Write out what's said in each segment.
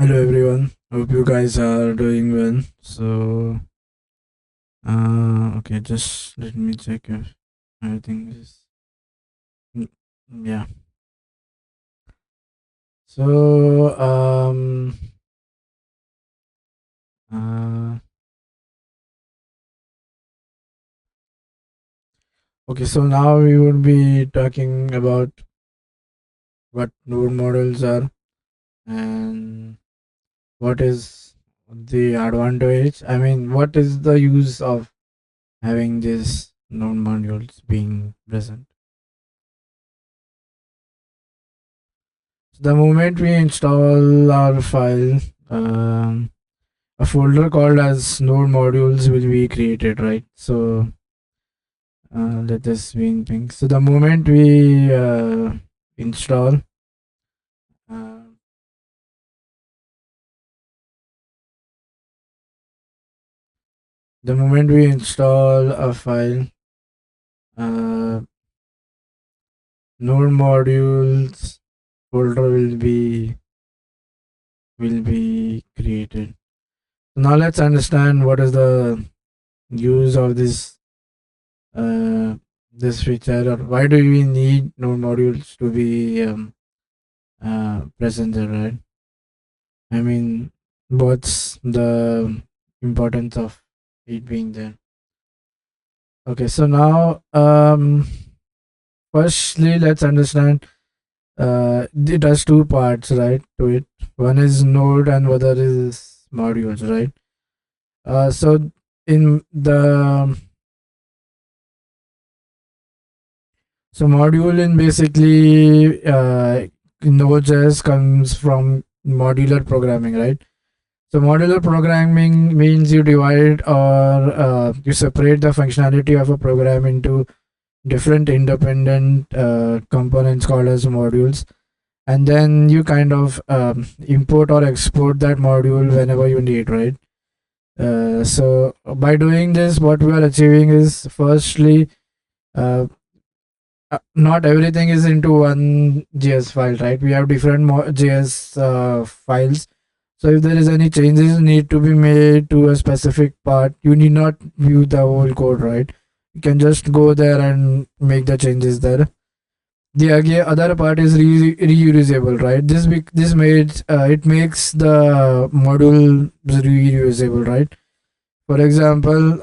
Hello everyone. Hope you guys are doing well. Okay, just let me check if everything is. Mm, Yeah. So, uh, okay. So now we would be talking about what node models are and what is the advantage. I mean, what is the use of having these node modules being present? The moment we install our file, a folder called as node modules will be created, right? So let us be thing. So the moment we install, uh, the moment we install a file, uh, node modules folder will be created. Now let's understand what is the use of uh, this feature, or why do we need node modules to be present there, right? I mean, what's the importance of it being there? Okay, so now, firstly, let's understand. It has two parts, right? To it, one is node and other is modules, right? So in the module in basically Node.js comes from modular programming, right? So modular programming means you divide or you separate the functionality of a program into different independent components called as modules, and then you kind of import or export that module whenever you need, right? So by doing this, what we are achieving is firstly, uh, not everything is into one JS file, right? We have different JS files. So if there is any changes need to be made to a specific part, you need not view the whole code, right? You can just go there and make the changes there. The other part is reusable, right? This makes it makes the module reusable, right? For example,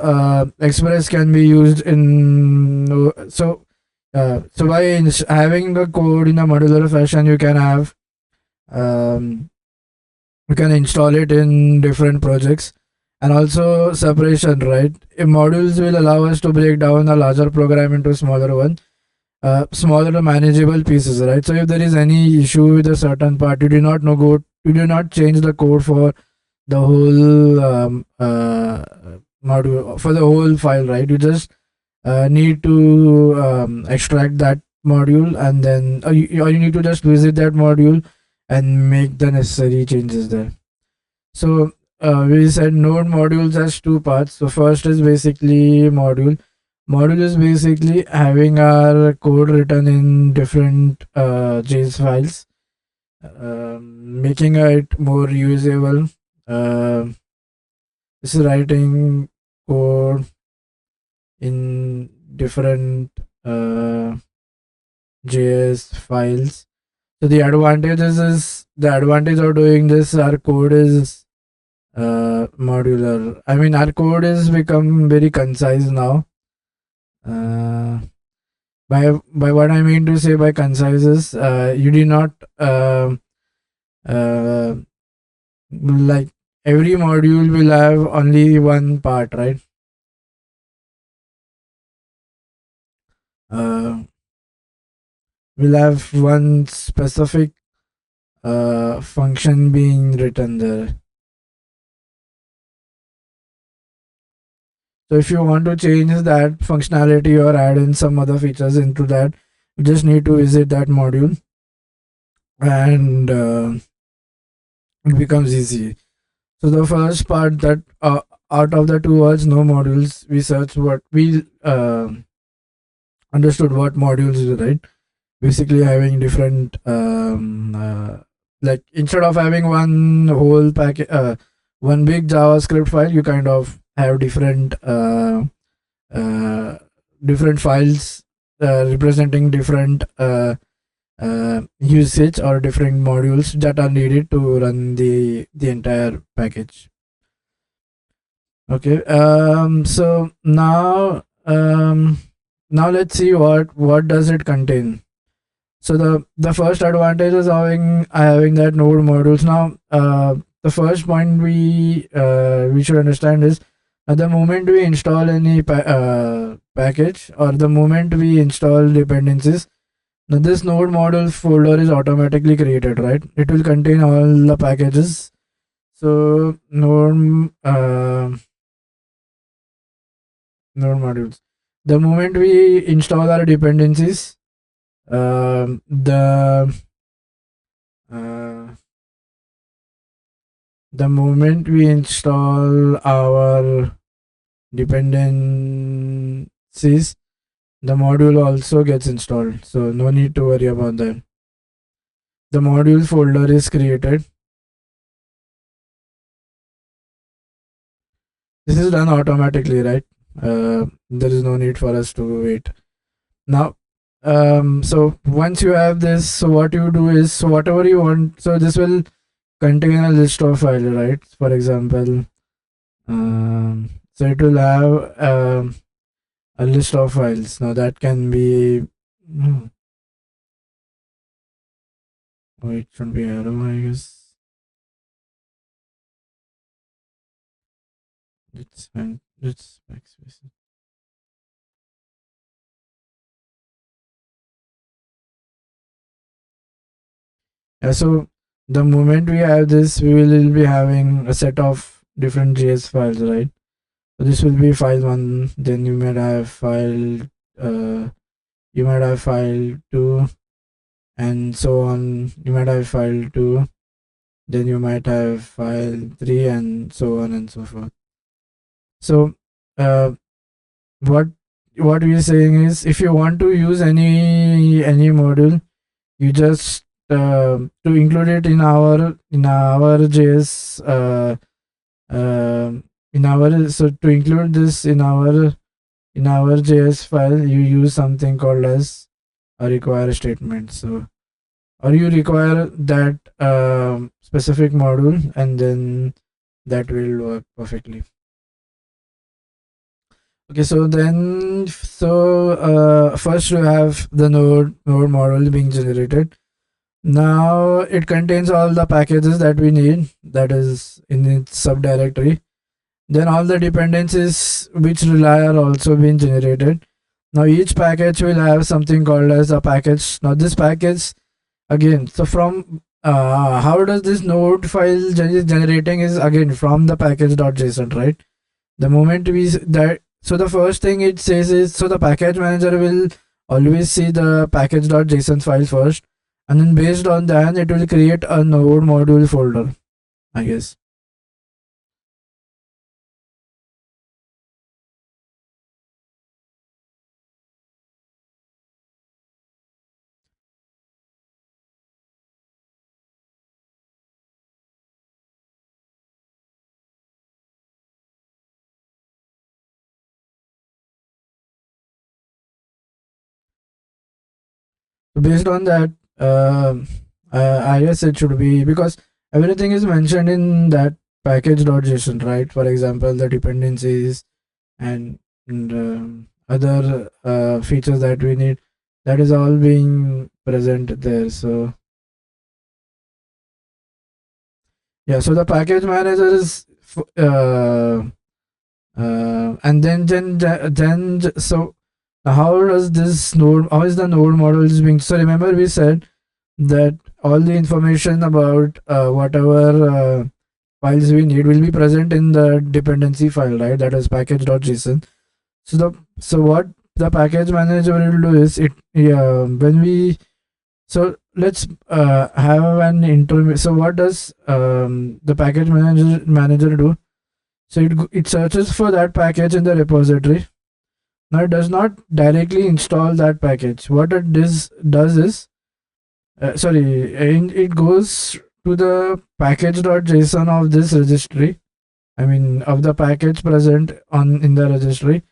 Express can be used in so by having the code in a modular fashion, um, you can install it in different projects, and also separation, right? Modules will allow us to break down a larger program into smaller manageable pieces, right? So if there is any issue with a certain part, you do not change the code for the whole module, for the whole file, right? You just need to extract that module, and then or you need to just visit that module and make the necessary changes there. So we said node modules has two parts. So first is basically module is basically having our code written in different JS files, making it more usable. This is writing code in different JS files. So the advantage of doing this, our code is modular. I mean, our code is become very concise now. Uh, by what I mean to say by concise is, you do not uh, like every module will have only one part, right? Uh, will have one specific function being written there. So if you want to change that functionality or add in some other features into that, you just need to visit that module, and it becomes easy. So the first part, that out of the two words, no modules, we searched what we understood what modules is, right? Basically having different like instead of having one whole package, one big JavaScript file, you kind of have uh, different files representing different usage or different modules that are needed to run the entire package. Okay. So now let's see what does it contain. So the first advantage is having that node modules. Now, the first point we should understand is the moment we install any package, or the moment we install dependencies, now this node module folder is automatically created, right? It will contain all the packages. So node modules. The moment we install our dependencies, um, the uh, the moment we install our dependencies, the module also gets installed. So no need to worry about that. The module folder is created. This is done automatically, right? There is no need for us to wait. Now, so once you have this, so what you do is, so whatever you want, so this will contain a list of files, right? For example, so it will have a list of files. Now that can be, oh, it should be arrow, I guess. It's backspace. Yeah, so the moment we have this, we will be having a set of different JS files, right? So this will be file 1, then uh, you might have file 2, and so on. You might have file 2, then you might have file 3, and so on and so forth. So uh, what what we're saying is, if you want to use any module, you just to include it in our JS in our so to include this in our JS file, you use something called as a require statement. So, or you require that specific module, and then that will work perfectly. Okay, so then first you have the node model being generated. Now it contains all the packages that we need, that is in its subdirectory. Then all the dependencies which rely are also being generated. Now each package will have something called as a package. Now this package, again, so from how does this node file generating is again from the package.json, right? The moment so the first thing it says is, so the package manager will always see the package.json file first, and then based on that it will create a node module folder, I guess. So based on that, I guess it should be, because everything is mentioned in that package.json, right? For example, the dependencies and other features that we need, that is all being present there. So yeah, so the package manager is and then so how does this node, how is the node model is being, so remember we said that all the information about whatever files we need will be present in the dependency file, right? That is package.json. So what the package manager will do is, it yeah, when we, so let's have an intro. So what does the package manager do? So it searches for that package in the repository. Now it does not directly install that package. What it does is, it goes to the package.json of this registry, I mean of the package present on in the registry,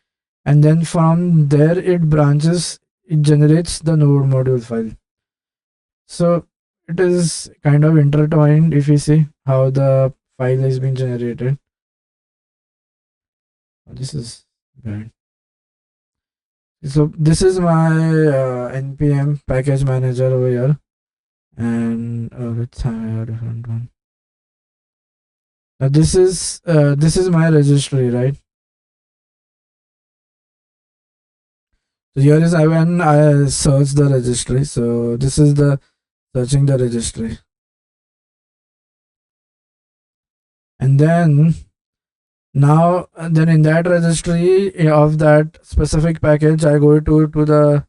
and then from there it branches, it generates the node module file. So it is kind of intertwined if you see how the file is being generated. This is bad. So this is my npm package manager over here, and let's have a different one. Now this is my registry, right? So here is when I search the registry. So this is the searching the registry, and then now then in that registry of that specific package, I go to the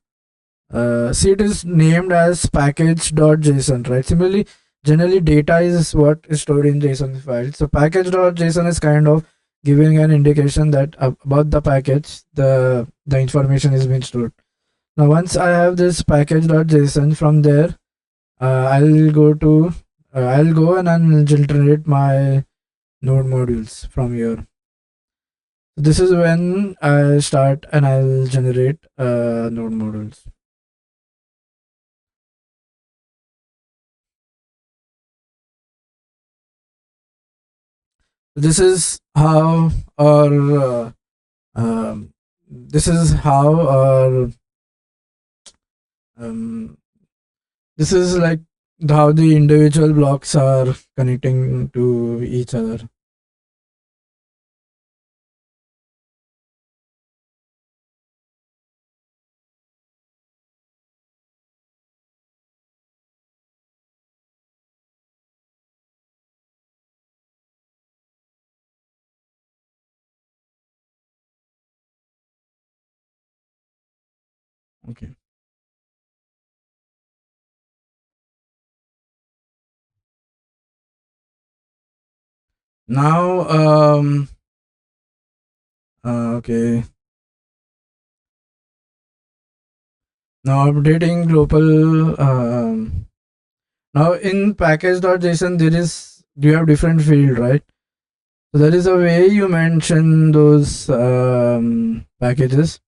see, it is named as package.json, right? Similarly, generally data is what is stored in JSON file. So package.json is kind of giving an indication that about the package, the information is being stored. Now once I have this package.json, from there I'll go and I'll generate my node modules from here. This is when I start and I'll generate node modules. This is how our this is how our um, this is like how the individual blocks are connecting to each other. Okay. Now okay. Now updating global now in package.json there is you have different field, right? So there is a way you mention those packages.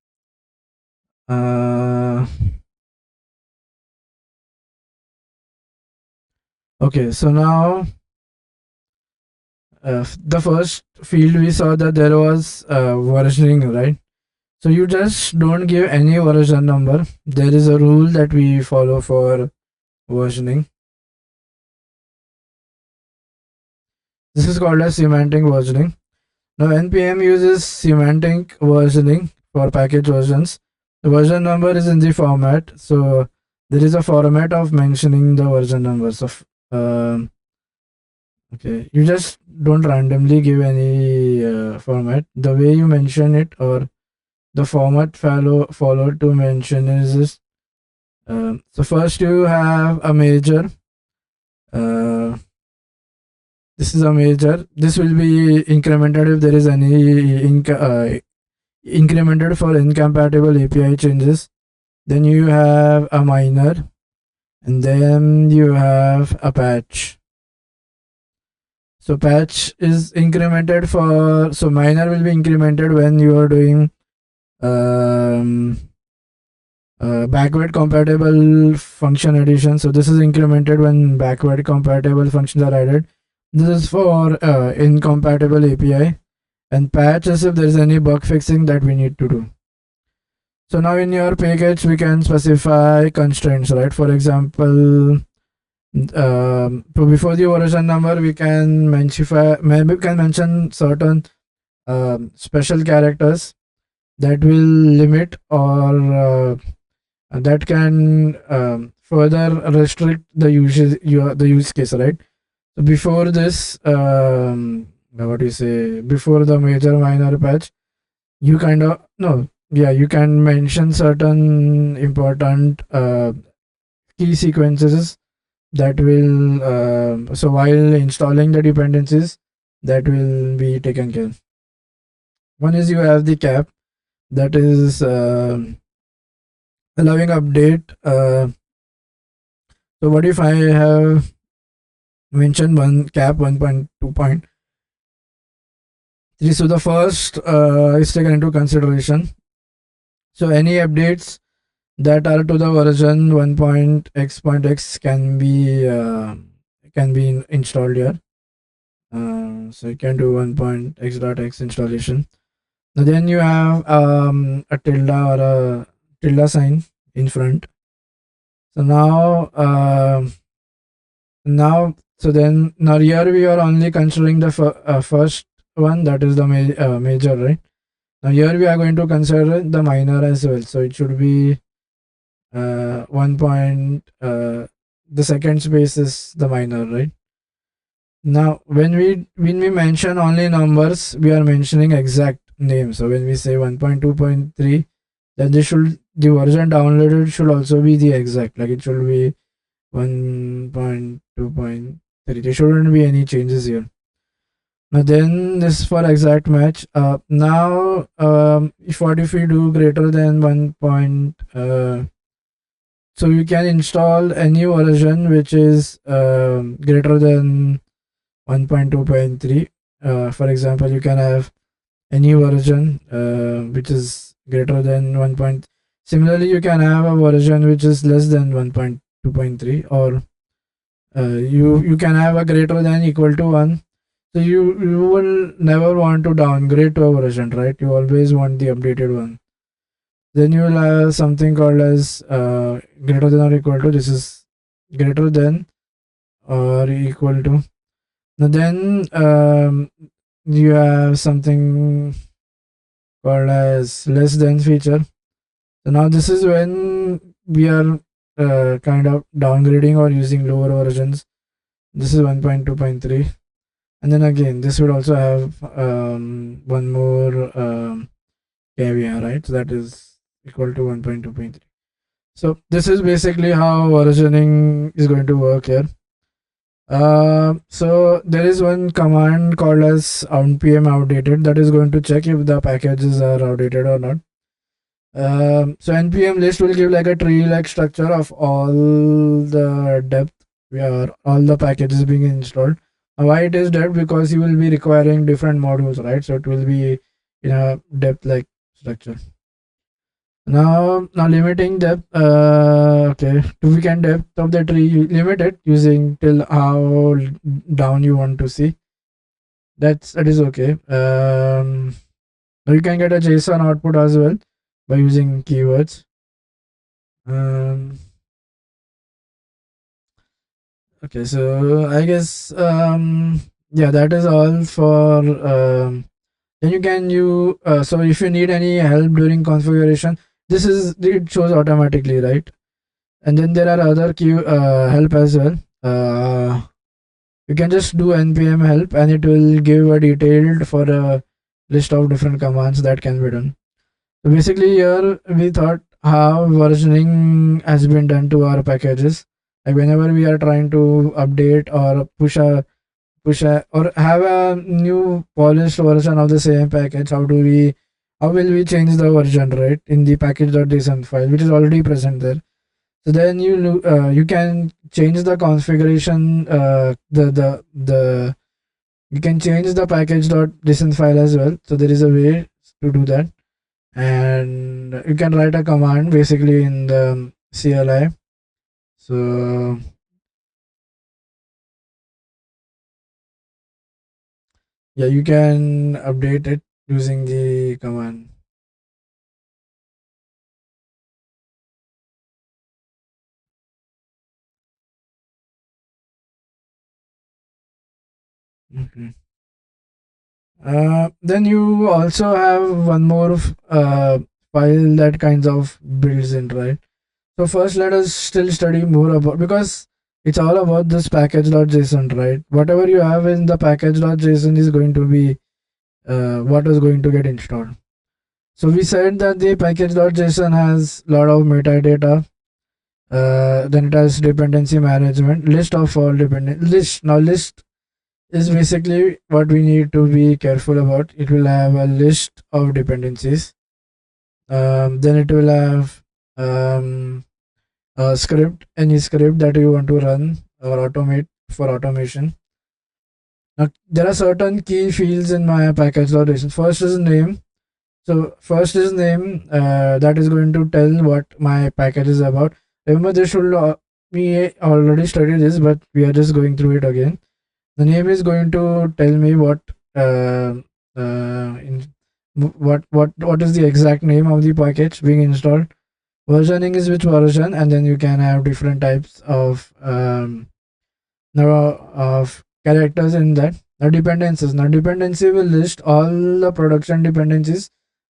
Okay, so now the first field we saw that there was versioning, right? So you just don't give any version number. There is a rule that we follow for versioning. This is called as semantic versioning. Now npm uses semantic versioning for package versions. The version number is in the format, so there is a format of mentioning the version numbers of okay, you just don't randomly give any format. The way you mention it, or the format followed to mention is this. So first you have a major. Uh, this is a major. This will be incremented if there is any incremented for incompatible API changes. Then you have a minor, and then you have a patch. So patch is incremented for, so minor will be incremented when you are doing um, backward compatible function addition. So this is incremented when backward compatible functions are added. This is for incompatible API, and patch is if there is any bug fixing that we need to do. So now in your package we can specify constraints, right? For example, before the version number we can maybe we can mention certain special characters that will limit or that can further restrict the use case, right? So before this what do you say, before the major minor patch, you kind of no yeah, you can mention certain important key sequences that will so while installing the dependencies that will be taken care. One is you have the cap that is allowing update. So what if I have mention one cap 1.2.3. So the first is taken into consideration. So any updates that are to the version 1.x.x can be installed here. So you can do 1.x.x installation. Now then you have a tilde or a tilde sign in front. So now here we are only considering the first one, that is the major, right? Now here we are going to consider the minor as well. So it should be 1 point. The second space is the minor, right? Now when we mention only numbers, we are mentioning exact name. So when we say 1.2.3, then the version downloaded should also be the exact. Like it should be 1.2.3. There shouldn't be any changes here. Now then this for exact match. Now if we do greater than 1 point, so you can install any version which is greater than 1.2.3. For example, you can have any version which is greater than 1 point. Similarly, you can have a version which is less than 1.2.3, or you can have a greater than equal to 1. So you will never want to downgrade to a version, right? You always want the updated one. Then you will have something called as greater than or equal to. This is greater than or equal to. Now then you have something called as less than feature. So now this is when we are kind of downgrading or using lower versions. This is 1.2.3. And then again, this would also have one more caveat, right? So that is equal to 1.2.3. So this is basically how versioning is going to work here. So there is one command called as npm outdated that is going to check if the packages are outdated or not. So npm list will give like a tree-like structure of all the depth where all the packages being installed. Why it is that? Because you will be requiring different modules, right? So it will be in a depth-like structure. Now limiting depth. Okay, to weekend depth of the tree, you limit it using till how down you want to see. That is okay. You can get a JSON output as well by using keywords. Okay, so I guess yeah, that is all for then so if you need any help during configuration, it shows automatically, right? And then there are other help as well. You can just do npm help and it will give a detailed for a list of different commands that can be done. So basically here we thought how versioning has been done to our packages. Like whenever we are trying to update or or have a new polished version of the same package, how will we change the version, right, in the package.json file which is already present there. So then you can change the configuration, the you can change the package.json file as well. So there is a way to do that, and you can write a command basically in the CLI. So yeah, you can update it using the command. Okay. Then you also have one more file that kinds of builds in, right? So first, let us still study more about, because it's all about this package.json, right? Whatever you have in the package.json is going to be what is going to get installed. So we said that the package.json has a lot of metadata. Then it has dependency management, list of all dependent list. Now list is basically what we need to be careful about. It will have a list of dependencies. Then it will have a script, any script that you want to run or automate for automation. Now, there are certain key fields in my package.json. First is name. So first is name, that is going to tell what my package is about. Remember, this should we already studied this, but we are just going through it again. The name is going to tell me what uh, in what is the exact name of the package being installed. Versioning is which version, and then you can have different types of of characters in that. Now dependencies. Now dependency will list all the production dependencies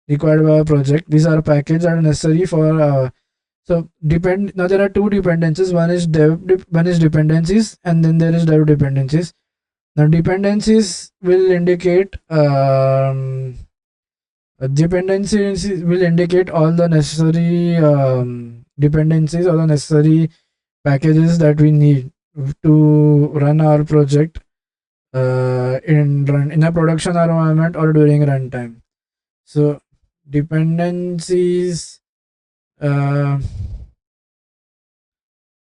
required by a project. These are packages that are necessary for so depend. Now there are two dependencies. One is one is dependencies, and then there is dev dependencies. Now dependencies will indicate dependencies will indicate all the necessary dependencies, all the necessary packages that we need to run our project in a production environment or during runtime. So dependencies, uh,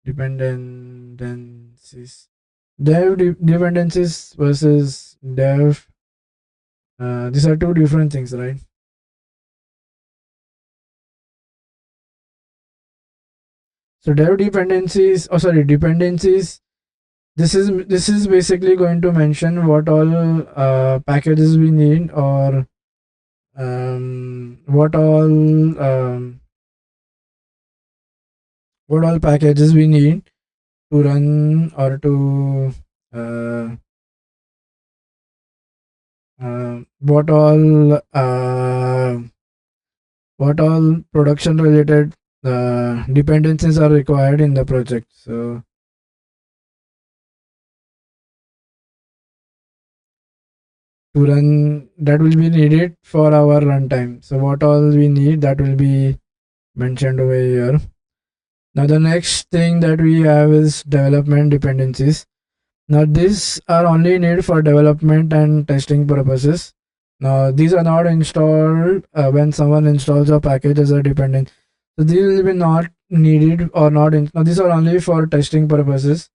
dependencies, dependencies versus dev. These are two different things, right? So dev dependencies, oh sorry, dependencies. This is basically going to mention what all packages we need, or what all packages we need to run or to uh, what all production related dependencies are required in the project. So to run, that will be needed for our runtime. So what all we need, that will be mentioned over here. Now the next thing that we have is development dependencies. Now these are only needed for development and testing purposes. Now these are not installed when someone installs a package as a dependent. So these will be not needed or not. Now these are only for testing purposes,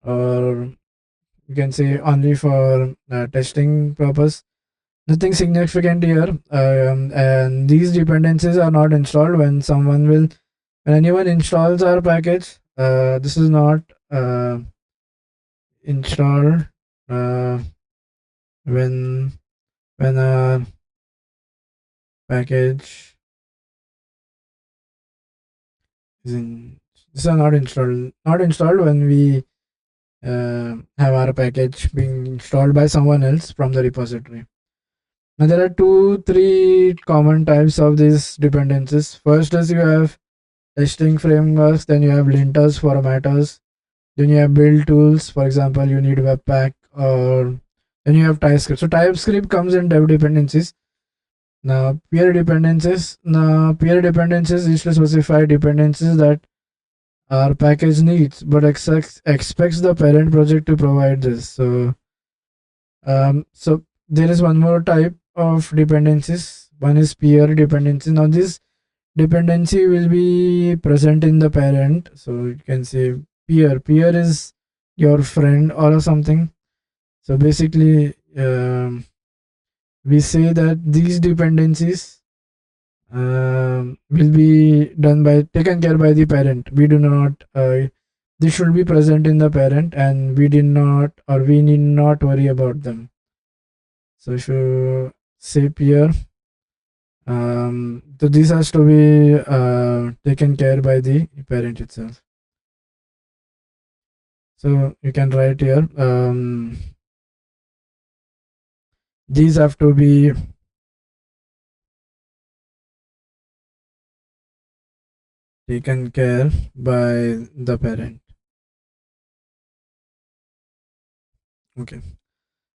or you can say only for testing purpose. Nothing significant here, and these dependencies are not installed when anyone installs our package. This is not installed uh, when a package is in. These are not installed when we have our package being installed by someone else from the repository. Now there are three common types of these dependencies. First is you have testing frameworks, then you have linters, formatters, then you have build tools. For example, you need Webpack, or then you have TypeScript. So TypeScript comes in dev dependencies. Now peer dependencies. Now peer dependencies is to specify dependencies that our package needs, but expects the parent project to provide this. So there is one more type of dependencies. One is peer dependency. Now this dependency will be present in the parent. So you can say peer. Peer is your friend or something. So basically, we say that these dependencies will be taken care by the parent. We do not. This should be present in the parent, and we need not worry about them. So if you say peer, so this has to be taken care by the parent itself. So you can write here, these have to be taken care by the parent. Okay.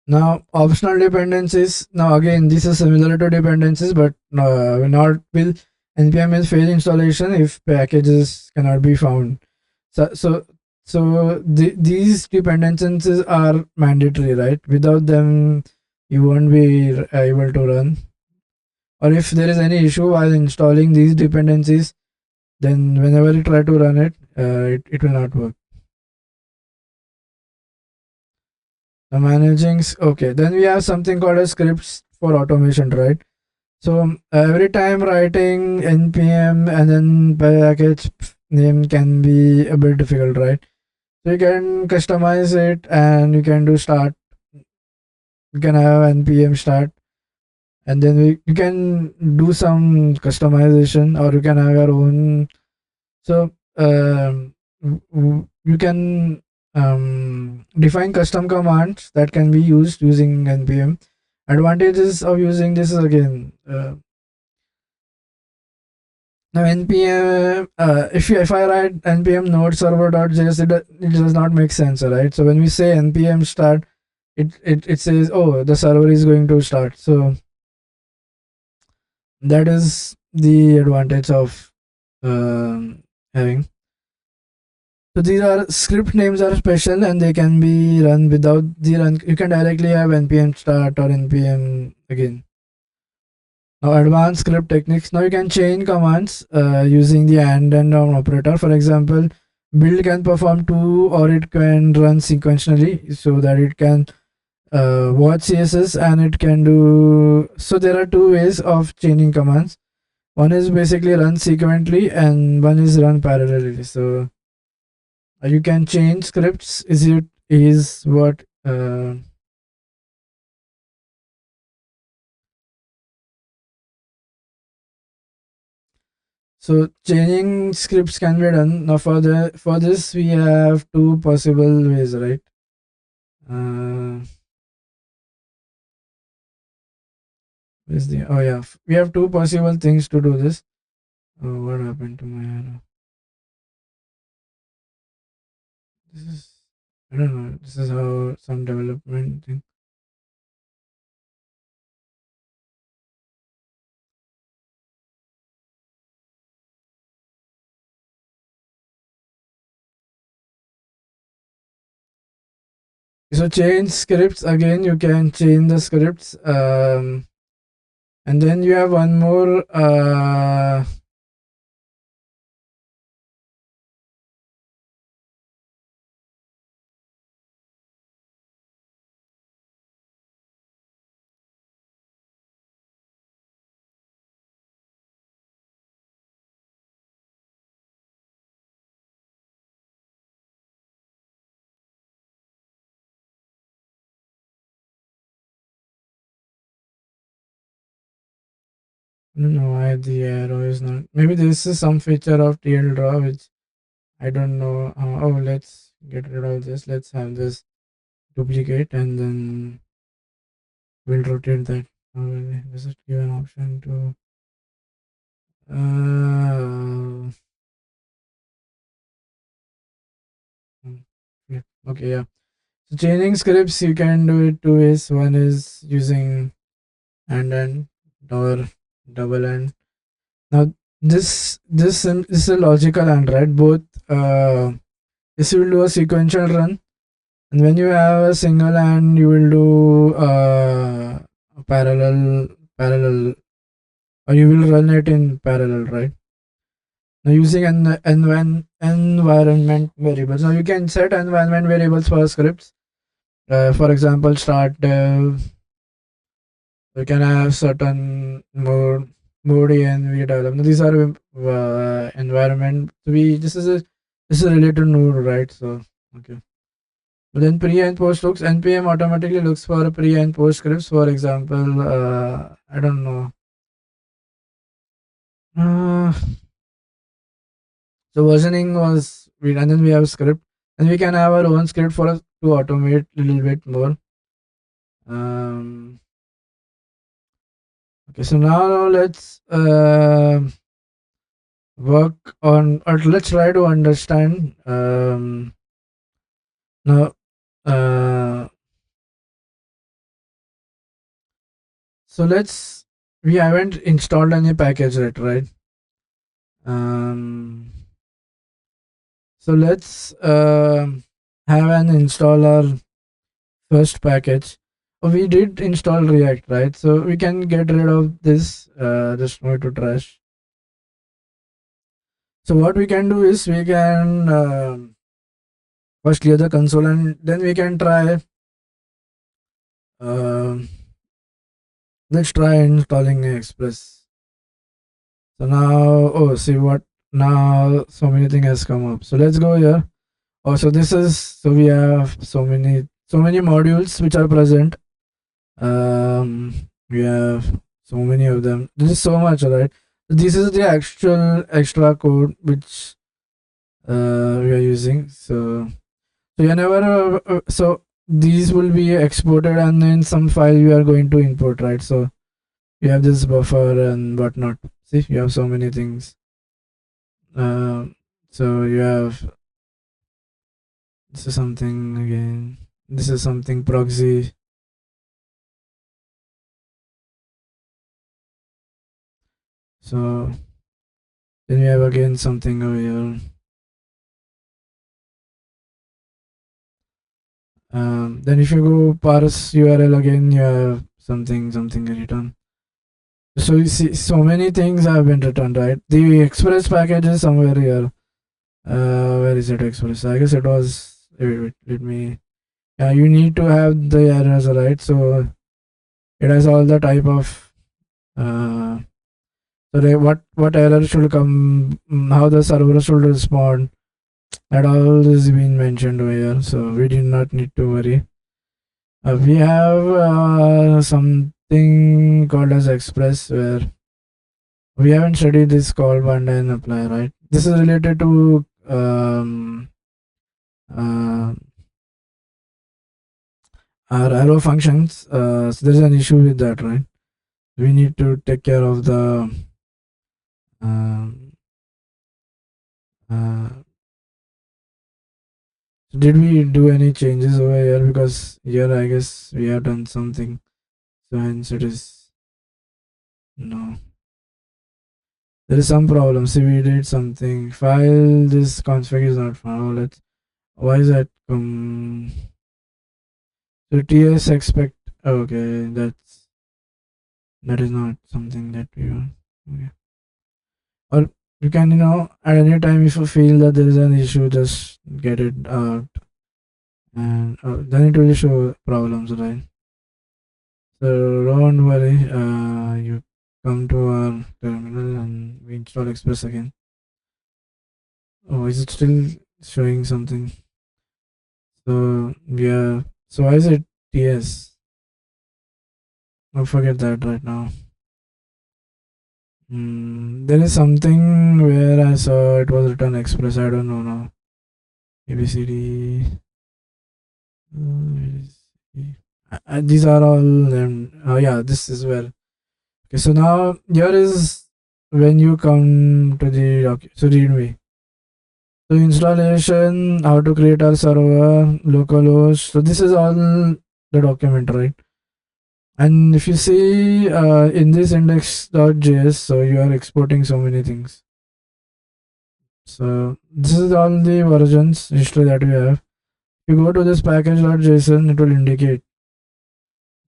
Now optional dependencies. Now again, this is similar to dependencies, but will npm is fail installation if packages cannot be found. So these dependencies are mandatory, right? Without them, you won't be able to run. Or if there is any issue while installing these dependencies, then whenever you try to run it, it will not work. Okay, then we have something called as scripts for automation, right? So every time writing npm and then package name can be a bit difficult, right? So you can customize it and you can do start. You can have npm start, and then you can do some customization, or you can have your own. So you can define custom commands that can be used using npm. Advantages of using this is again, now npm, if I write npm node server.js, it does not make sense, right? So when we say npm start, it says, oh, the server is going to start. So that is the advantage of having. So these are script names are special and they can be run without the run. You can directly have npm start or npm again. Now advanced script techniques. Now you can chain commands using the and operator. For example, build can perform two, or it can run sequentially, so that it can watch CSS and it can do. So there are two ways of chaining commands. One is basically run sequentially and one is run parallelly. So you can change scripts. Is what so changing scripts can be done. Now for this we have two possible ways, right? Uh, is the oh yeah, we have two possible things to do this. Oh, what happened to my arrow? This is, I don't know. This is how some development thing. So change scripts again. You can change the scripts, and then you have one more. I don't know why the arrow is not. Maybe this is some feature of TL draw which I don't know. Oh, let's get rid of this. Let's have this duplicate and then we'll rotate that. Does it give an option to? Yeah. Okay, yeah. So changing scripts, you can do it two ways. One is using and or double and. Now this is a logical and, right? Both this will do a sequential run, and when you have a single and you will do parallel, or you will run it in parallel, right? Now using an environment variables. Now you can set environment variables for scripts. For example, start dev. You can have certain mode and we develop. Now these are environment. This is a related node, right? So okay. But then pre and post looks, npm automatically looks for pre and post scripts. For example, I don't know. Uh, so versioning was and then we have script, and we can have our own script for us to automate a little bit more. Um, okay, so now let's work on, or let's try to understand now. Uh, so we haven't installed any package yet, right? Um, so let's have an installer first package. Oh, we did install React, right? So we can get rid of this. Just move to trash. So what we can do is we can first clear the console and then we can try Um, let's try installing Express. So now, oh, see what now? So many things has come up. So let's go here. Oh, so this is so we have so many modules which are present. We have so many of them. This is so much, right? This is the actual extra code which we are using. So whenever so these will be exported and then some file you are going to import, right? So you have this buffer and whatnot. See, you have so many things. So you have this is something again. This is something proxy. So then we have again something over here. Then if you go parse URL again, you have something written. So you see, so many things have been written, right? The express package is somewhere here. Where is it express? I guess it was. Wait, let me. Yeah, you need to have the errors, right? So it has all the type of. Uh, what error should come, how the server should respond. That all is being mentioned over here. So we did not need to worry. We have something called as express where we haven't studied this call bind and apply, right? This is related to uh, our arrow functions. So there's an issue with that, right? We need to take care of the um, uh, did we do any changes over here? Because here I guess we have done something. So hence it is no. There is some problem. See, we did something. File this config is not found. Let's. Why is that? So TS expect. Okay, that is not something that we want. Okay. Or you can at any time if you feel that there is an issue, just get it out, and then it will show problems, right? So don't worry. You come to our terminal and we install Express again. Oh, is it still showing something? So yeah. So why is it TS? I'll forget that right now. There is something where I saw it was written Express. I don't know now. ABCD. These are all named. Oh yeah, this is where. Okay, so now here is when you come to the so readme. So installation, how to create our server, localhost. So this is all the document, right? And if you see in this index.js, so you are exporting so many things. So this is all the versions history that we have. If you go to this package.json, it will indicate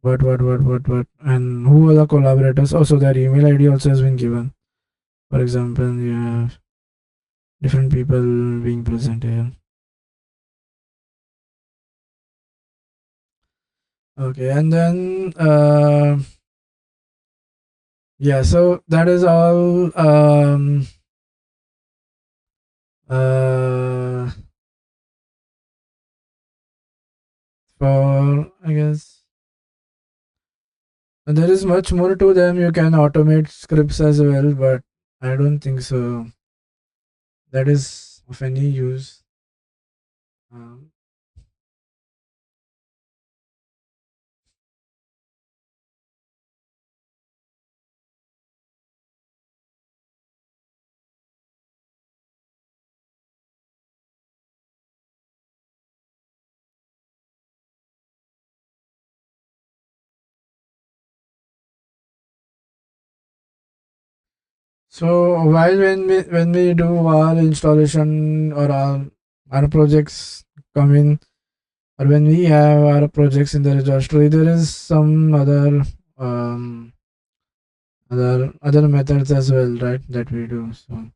what, and who are the collaborators. Also, their email ID also has been given. For example, you have different people being present here. Okay, and then yeah, so that is all uh, for I guess. And there is much more to them. You can automate scripts as well, but I don't think so. That is of any use. Um, so while when we do our installation or our projects come in, or when we have our projects in the registry, there is some um, other methods as well, right? That we do. So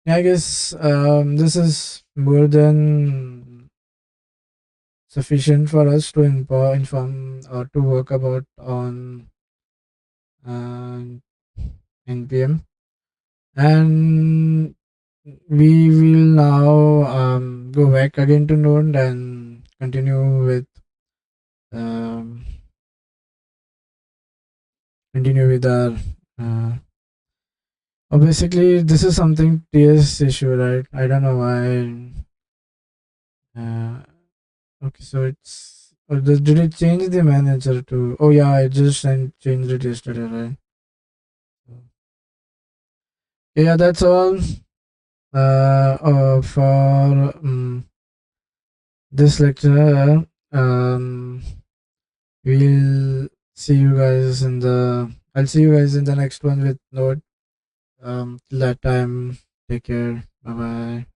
Yeah, I guess this is more than sufficient for us to inform or to work about on uh, npm, and we will now go back again to node and um, continue with our uh, basically this is something ts issue, right? I don't know why. Okay, so did it change the manager to? Oh yeah, I just changed it yesterday, right? So, yeah, that's all for this lecture. We'll see you guys in the. I'll see you guys in the next one with Node. Till that time, take care. Bye bye.